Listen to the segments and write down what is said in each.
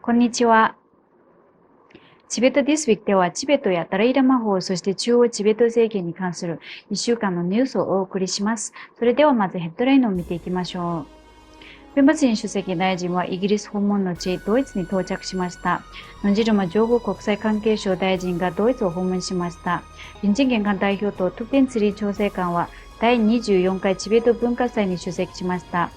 こんにちは。チベットディスウィークでは、チベットやダライラマ法、そして中央チベット政権に関する1週間のニュースをお送りします。それではまずヘッドラインを見ていきましょう。ペンバチン主席大臣はイギリス訪問の地、ドイツに到着しました。ノンジルマ情報国際関係省大臣がドイツを訪問しました。林珍元官代表とトゥクテンツリー調整官は、第24回チベット文化祭に出席しました。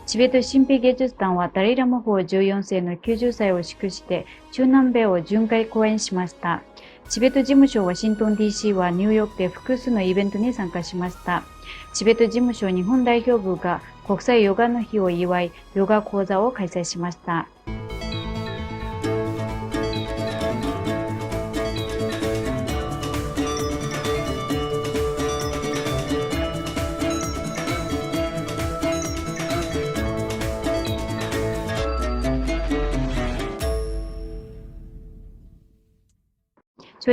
チベット神秘芸術団はダライラマ法14世の90歳を祝して中南米を巡回公演しました。チベット事務所ワシントン DC はニューヨークで複数のイベントに参加しました。チベット事務所日本代表部が国際ヨガの日を祝い、ヨガ講座を開催しました。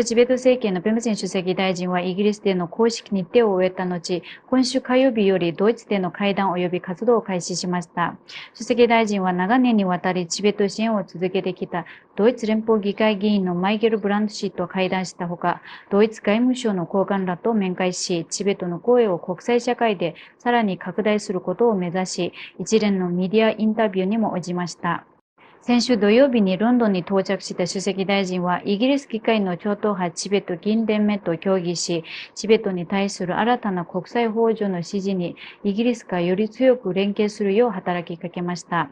チベット政権のペムセン主席大臣はイギリスでの公式日程を終えた後、今週火曜日よりドイツでの会談及び活動を開始しました。主席大臣は長年にわたりチベット支援を続けてきたドイツ連邦議会議員のマイケル・ブランド氏と会談したほか、ドイツ外務省の高官らと面会し、チベットの声を国際社会でさらに拡大することを目指し、一連のメディアインタビューにも応じました。先週土曜日にロンドンに到着した主席大臣は、イギリス議会の超党派チベット議員連盟と協議し、チベットに対する新たな国際法上の支持に、イギリスがより強く連携するよう働きかけました。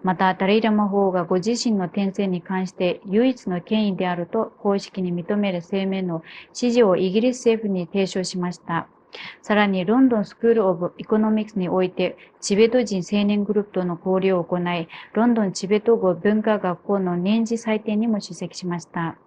また、ダライラマ法がご自身の転生に関して唯一の権威であると公式に認める声明の支持をイギリス政府に提唱しました。さらに、ロンドンスクールオブエコノミクスにおいて、チベット人青年グループとの交流を行い、ロンドンチベット語文化学校の年次祭典にも出席しました。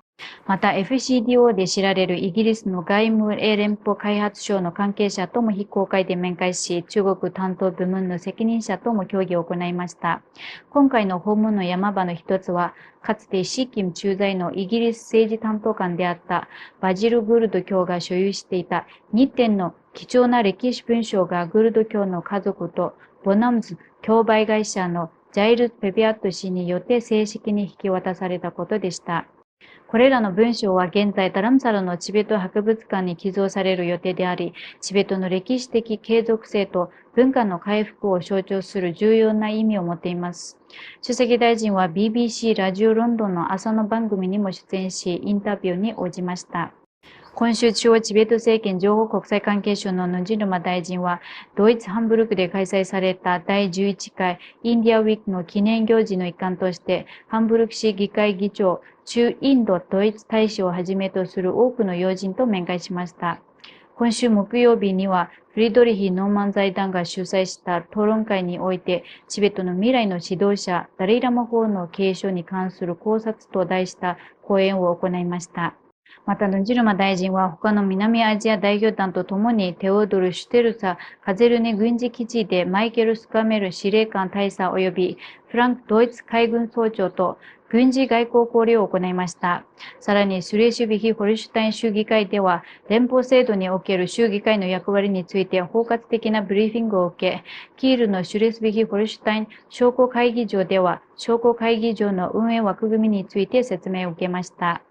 また FCDO で知られるイギリスの外務連邦開発省の関係者とも非公開で面会し、中国担当部門の責任者とも協議を行いました。今回の訪問の山場の一つは、かつてシーキム駐在のイギリス政治担当官であったバジル・グールド卿が所有していた2点の貴重な歴史文書がグールド卿の家族とボナムズ競売会社のジャイル・ペペアット氏によって正式に引き渡されたことでした。これらの文章は現在ダラムサラのチベット博物館に寄贈される予定であり、チベットの歴史的継続性と文化の回復を象徴する重要な意味を持っています。主席大臣は BBC ラジオロンドンの朝の番組にも出演し、インタビューに応じました。今週中央チベット政権情報国際関係省のヌジルマ大臣は、ドイツ・ハンブルクで開催された第11回インディアウィークの記念行事の一環として、ハンブルク市議会議長、駐インドドイツ大使をはじめとする多くの要人と面会しました。今週木曜日には、フリードリヒ・ノーマン財団が主催した討論会において、チベットの未来の指導者、ダレイラマ法の継承に関する考察と題した講演を行いました。また、ヌジルマ大臣は他の南アジア代表団とともにテオドル・シュテルサ・カゼルネ軍事基地でマイケル・スカメル司令官大佐及びフランク・ドイツ海軍総長と軍事外交交流を行いました。さらに、スレーシュビヒ・ホルシュタイン州議会では、連邦制度における州議会の役割について包括的なブリーフィングを受け、キールのシュレスビヒ・ホルシュタイン商工会議場では、商工会議場の運営枠組みについて説明を受けました。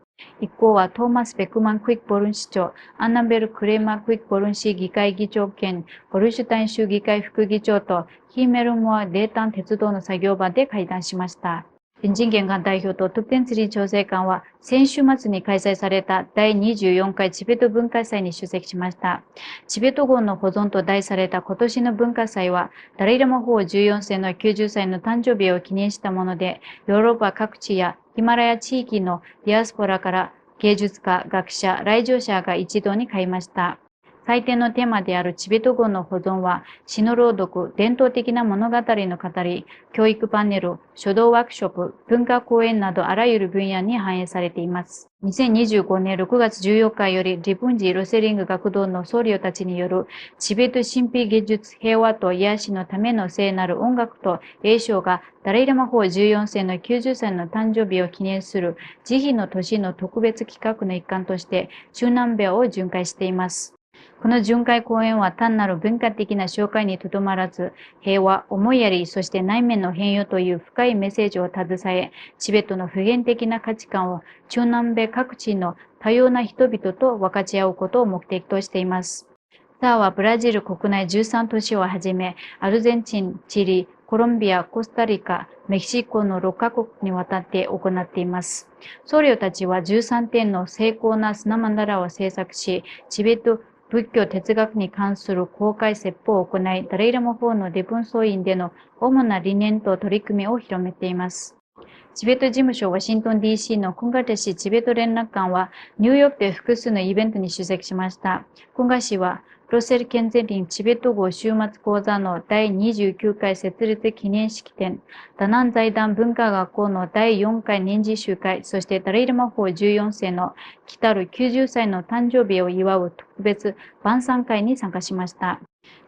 一行はトーマス・ベクマン・クイックボルン市長、アンナベル・クレーマー・クイックボルン市議会議長兼ホルシュタイン州議会副議長とヒーメルモア・データン鉄道の作業場で会談しました。人権官代表とトゥプテンツリー調整官は先週末に開催された第24回チベット文化祭に出席しました。チベット語の保存と題された今年の文化祭は、ダライラマ法14世の90歳の誕生日を記念したもので、ヨーロッパ各地やヒマラヤ地域のディアスポラから芸術家、学者、来場者が一堂に会いました。祭典のテーマであるチベット語の保存は、詩の朗読、伝統的な物語の語り、教育パネル、書道ワークショップ、文化講演などあらゆる分野に反映されています。2025年6月14日より、リプンジ・ロセリング学童の僧侶たちによるチベット神秘芸術平和と癒しのための聖なる音楽と栄唱がダライラマ法14世の90歳の誕生日を記念する慈悲の年の特別企画の一環として中南米を巡回しています。この巡回公演は単なる文化的な紹介にとどまらず、平和、思いやり、そして内面の変容という深いメッセージを携え、チベットの普遍的な価値観を中南米各地の多様な人々と分かち合うことを目的としています。ツアーはブラジル国内13都市をはじめ、アルゼンチン、チリ、コロンビア、コスタリカ、メキシコの6カ国にわたって行っています。僧侶たちは13点の精巧な砂マンダラを制作し、チベット仏教哲学に関する公開説法を行い、ダライラマ法のデプン総院での主な理念と取り組みを広めています。チベット事務所ワシントン DC のクンガテ氏チベット連絡官はニューヨークで複数のイベントに出席しました。クンガ氏はロッセル健全林チベット号終末講座の第29回設立記念式典、ダナン財団文化学校の第4回年次集会、そしてダライラマ法14世の来たる90歳の誕生日を祝う特別晩餐会に参加しました。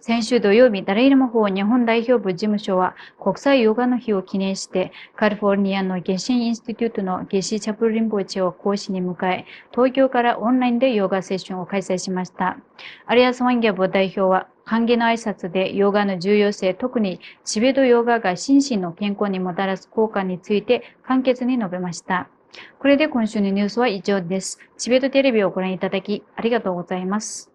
先週土曜日、ダライラマ法日本代表部事務所は国際ヨガの日を記念して、カリフォルニアのゲシンインスティテュートのゲシチャプルリンポーチを講師に迎え、東京からオンラインでヨガセッションを開催しました。アリアス・ワンギャボ代表は、歓迎の挨拶でヨガの重要性、特にチベットヨガが心身の健康にもたらす効果について簡潔に述べました。これで今週のニュースは以上です。チベットテレビをご覧いただきありがとうございます。